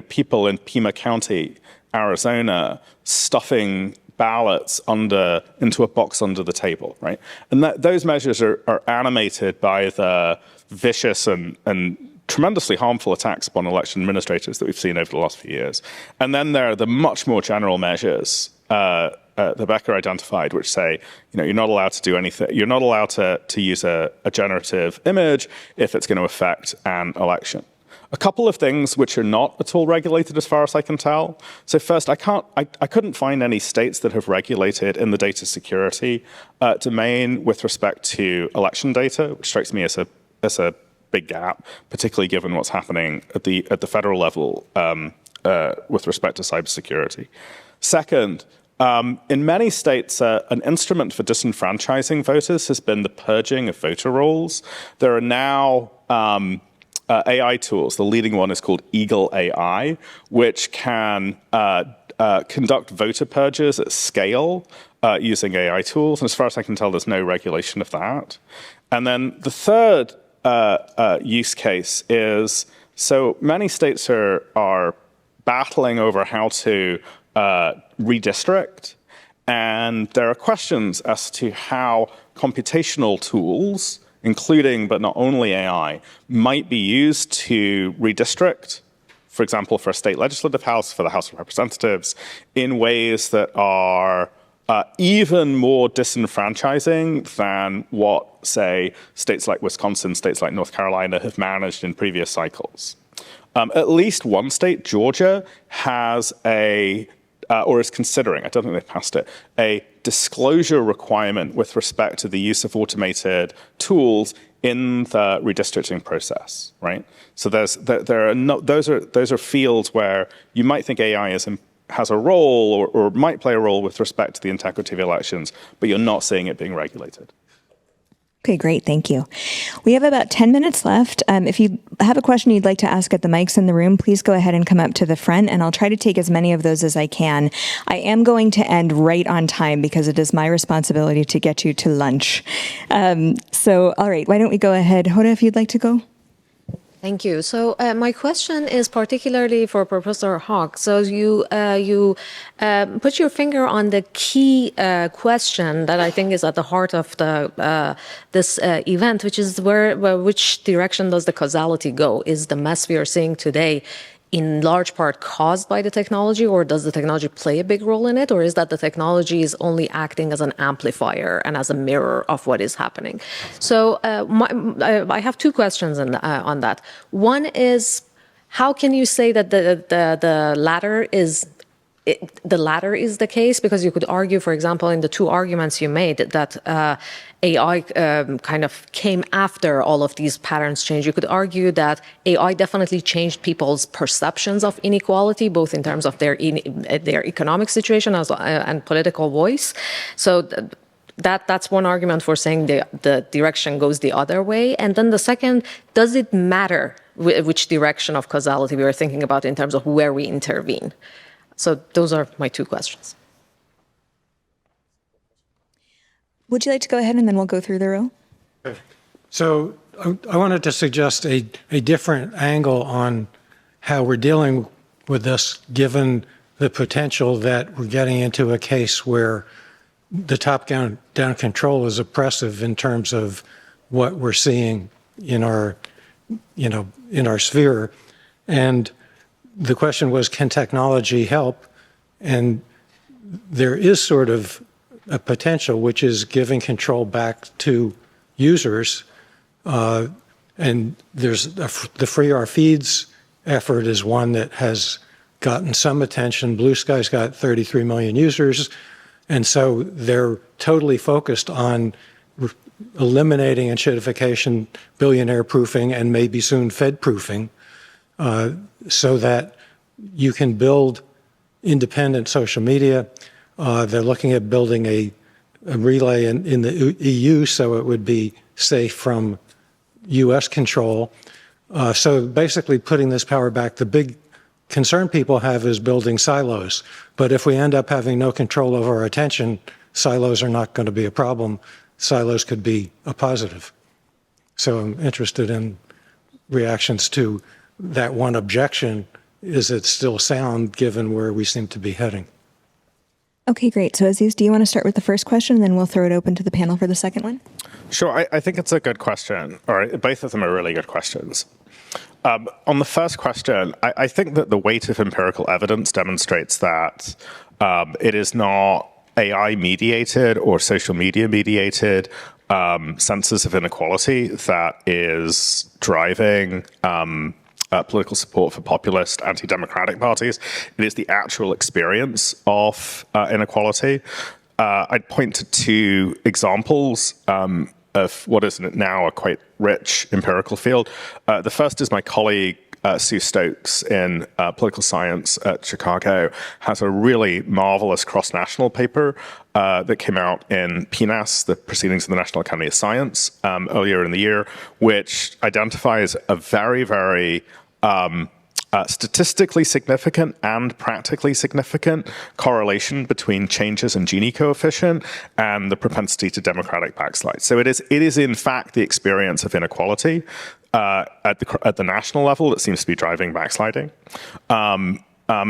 people in Pima County, Arizona, stuffing ballots into a box under the table, right? And those measures are animated by the vicious and tremendously harmful attacks upon election administrators that we've seen over the last few years. And then there are the much more general measures that Becca identified, which say, you're not allowed to do anything. You're not allowed to use a generative image if it's going to affect an election. A couple of things which are not at all regulated as far as I can tell. So first, I couldn't find any states that have regulated in the data security domain with respect to election data, which strikes me as a big gap, particularly given what's happening at the federal level with respect to cybersecurity. Second, in many states, an instrument for disenfranchising voters has been the purging of voter rolls. There are now AI tools. The leading one is called Eagle AI, which can conduct voter purges at scale using AI tools. And as far as I can tell, there's no regulation of that. And then the third use case is, so many states are battling over how to redistrict, and there are questions as to how computational tools, including but not only AI, might be used to redistrict, for example, for a state legislative house, for the House of Representatives, in ways that are even more disenfranchising than what, say, states like Wisconsin, states like North Carolina have managed in previous cycles. At least one state, Georgia, has or is considering, I don't think they've passed it, a disclosure requirement with respect to the use of automated tools in the redistricting process, right? So those are fields where you might think AI has a role or might play a role with respect to the integrity of elections, but you're not seeing it being regulated. Okay, great. Thank you. We have about 10 minutes left. If you have a question you'd like to ask at the mics in the room, please go ahead and come up to the front, and I'll try to take as many of those as I can. I am going to end right on time because it is my responsibility to get you to lunch. All right, why don't we go ahead? Hoda, if you'd like to go. Thank you. So my question is particularly for Professor Hawk. So you put your finger on the key question that I think is at the heart of this event, which is which direction does the causality go? Is the mess we are seeing today in large part caused by the technology, or does the technology play a big role in it, or is that the technology is only acting as an amplifier and as a mirror of what is happening? So I have two questions on that. One is, how can you say that the latter is the case? Because you could argue, for example, in the two arguments you made, that AI kind of came after all of these patterns change. You could argue that AI definitely changed people's perceptions of inequality, both in terms of their economic situation and political voice. So that's one argument for saying the direction goes the other way. And then the second, does it matter which direction of causality we are thinking about in terms of where we intervene? So those are my two questions. Would you like to go ahead and then we'll go through the row? Okay. So I wanted to suggest a different angle on how we're dealing with this, given the potential that we're getting into a case where the top-down control is oppressive in terms of what we're seeing in our, in our sphere. And the question was, can technology help? And there is sort of a potential, which is giving control back to users. And there's the Free Our Feeds effort is one that has gotten some attention. Blue Sky's got 33 million users. And so they're totally focused on eliminating enshittification, billionaire proofing, and maybe soon Fed proofing, so that you can build independent social media. They're looking at building a relay in the EU so it would be safe from US control. So basically putting this power back. The big concern people have is building silos. But if we end up having no control over our attention, silos are not going to be a problem. Silos could be a positive. So I'm interested in reactions to that one objection. Is it still sound given where we seem to be heading? Okay, great. So Aziz, do you want to start with the first question, and then we'll throw it open to the panel for the second one? Sure, I think it's a good question. All right, both of them are really good questions. On the first question, I think that the weight of empirical evidence demonstrates that it is not AI-mediated or social media-mediated senses of inequality that is driving political support for populist anti-democratic parties. It is the actual experience of inequality. I'd point to two examples of what is now a quite rich empirical field. The first is my colleague, Sue Stokes in political science at Chicago, has a really marvelous cross-national paper that came out in PNAS, the Proceedings of the National Academy of Science, earlier in the year, which identifies a very, very statistically significant and practically significant correlation between changes in Gini coefficient and the propensity to democratic backslide. So it is in fact the experience of inequality at the national level that seems to be driving backsliding.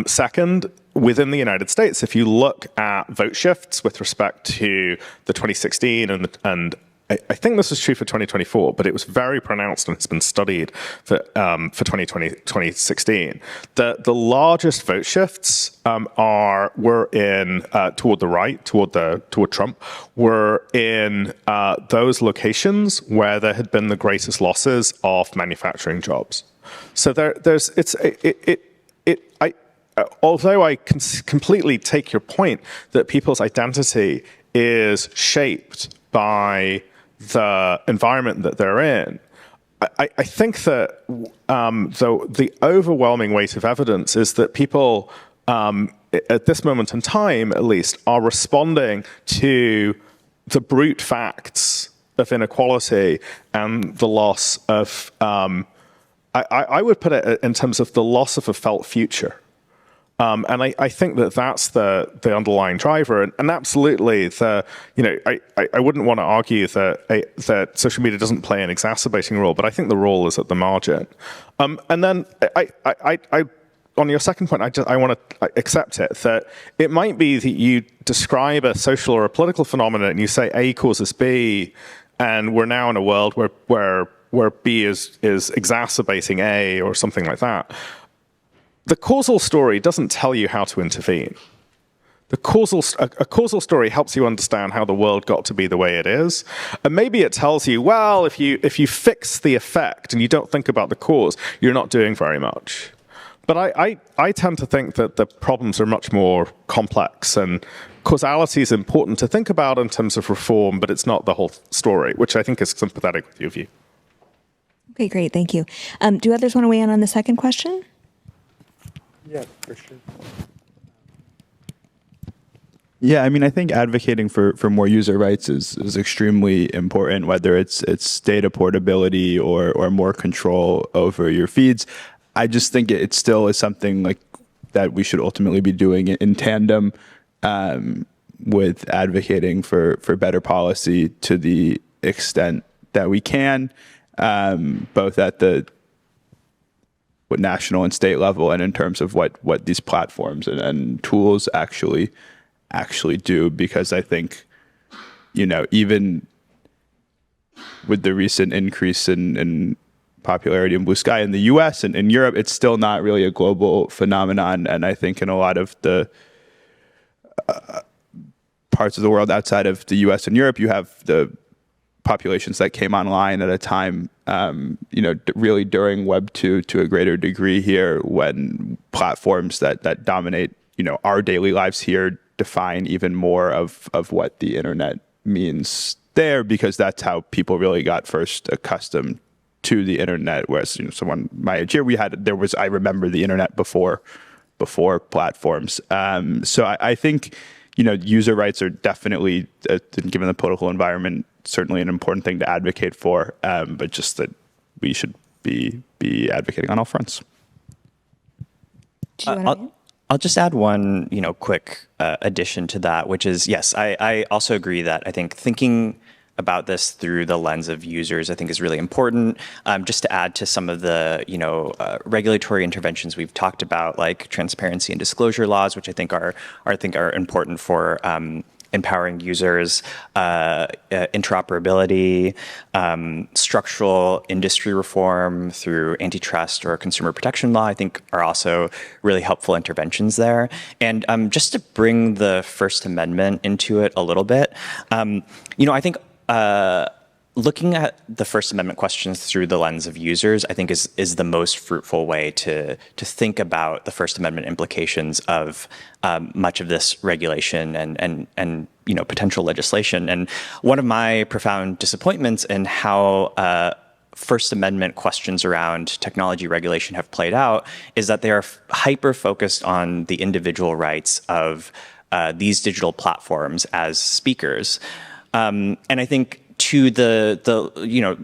Second, within the United States, if you look at vote shifts with respect to the 2016 and I think this is true for 2024, but it was very pronounced and has been studied for 2016. The largest vote shifts were in toward the right, toward Trump, were in those locations where there had been the greatest losses of manufacturing jobs. So although I can completely take your point that people's identity is shaped by the environment that they're in, I think that the overwhelming weight of evidence is that people, at this moment in time at least, are responding to the brute facts of inequality and the loss of, I would put it in terms of the loss of a felt future. And I think that that's the underlying driver, and absolutely I wouldn't want to argue that social media doesn't play an exacerbating role, but I think the role is at the margin. And then on your second point, I want to accept it that it might be that you describe a social or a political phenomenon and you say A causes B, and we're now in a world where B is exacerbating A or something like that. The causal story doesn't tell you how to intervene. A causal story helps you understand how the world got to be the way it is. And maybe it tells you, well, if you fix the effect and you don't think about the cause, you're not doing very much. But I tend to think that the problems are much more complex, and causality is important to think about in terms of reform, but it's not the whole story, which I think is sympathetic with your view. Okay, great. Thank you. Do others want to weigh in on the second question? Yeah, for sure. Yeah, I mean, I think advocating for more user rights is extremely important, whether it's data portability or more control over your feeds. I just think it still is something like that we should ultimately be doing in tandem with advocating for better policy to the extent that we can, both at the national and state level, and in terms of what these platforms and tools actually do. Because I think, even with the recent increase in popularity in Blue Sky in the US and in Europe, it's still not really a global phenomenon. And I think in a lot of the parts of the world outside of the US and Europe, you have the populations that came online at a time, really during Web 2 to a greater degree here, when platforms that dominate, our daily lives here define even more of what the internet means there, because that's how people really got first accustomed to the internet. Whereas someone my age here, I remember the internet before platforms. So I think user rights are definitely, given the political environment, certainly an important thing to advocate for. But just that we should be advocating on all fronts. I'll just add one, quick addition to that, which is, yes, I also agree that I think thinking about this through the lens of users, I think, is really important. Just to add to some of the, regulatory interventions we've talked about, like transparency and disclosure laws, which I think are important for empowering users, interoperability, structural industry reform through antitrust or consumer protection law, I think are also really helpful interventions there. And just to bring the First Amendment into it a little bit, I think looking at the First Amendment questions through the lens of users, I think is the most fruitful way to think about the First Amendment implications of much of this regulation and potential legislation. And one of my profound disappointments in how First Amendment questions around technology regulation have played out is that they are hyper focused on the individual rights of these digital platforms as speakers. And I think to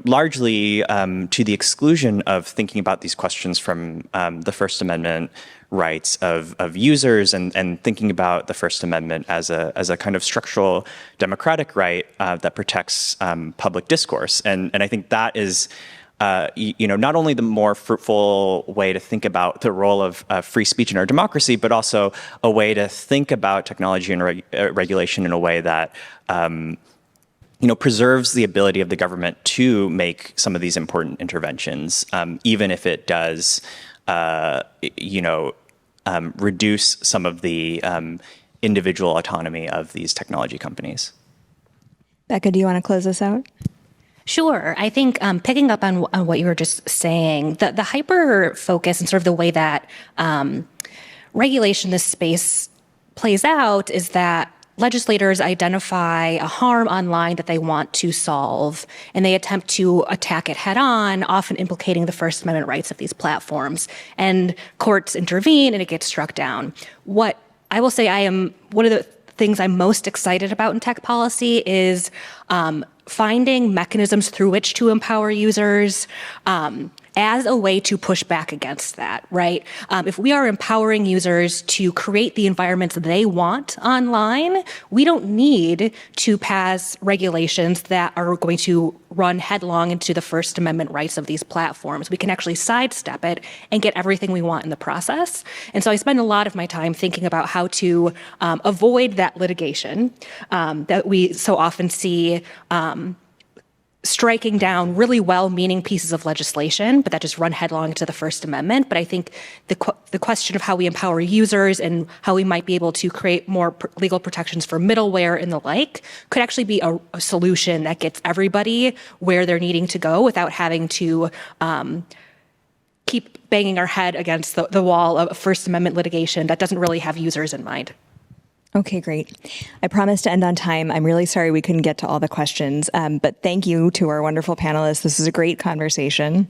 largely to the exclusion of thinking about these questions from the First Amendment rights of users and thinking about the First Amendment as a kind of structural democratic right that protects public discourse. And I think that is not only the more fruitful way to think about the role of free speech in our democracy, but also a way to think about technology and regulation in a way that preserves the ability of the government to make some of these important interventions, even if it does, reduce some of the individual autonomy of these technology companies. Becca, do you want to close this out? Sure. I think picking up on what you were just saying, the hyper focus and sort of the way that regulation in this space plays out is that legislators identify a harm online that they want to solve, and they attempt to attack it head on, often implicating the First Amendment rights of these platforms. And courts intervene and it gets struck down. What I will say, one of the things I'm most excited about in tech policy is finding mechanisms through which to empower users, as a way to push back against that, right? If we are empowering users to create the environments they want online, we don't need to pass regulations that are going to run headlong into the First Amendment rights of these platforms. We can actually sidestep it and get everything we want in the process. And so I spend a lot of my time thinking about how to avoid that litigation that we so often see striking down really well-meaning pieces of legislation, but that just run headlong into the First Amendment. But I think the question of how we empower users and how we might be able to create more legal protections for middleware and the like could actually be a solution that gets everybody where they're needing to go without having to keep banging our head against the wall of First Amendment litigation that doesn't really have users in mind. Okay, great. I promised to end on time. I'm really sorry we couldn't get to all the questions, but thank you to our wonderful panelists. This was a great conversation.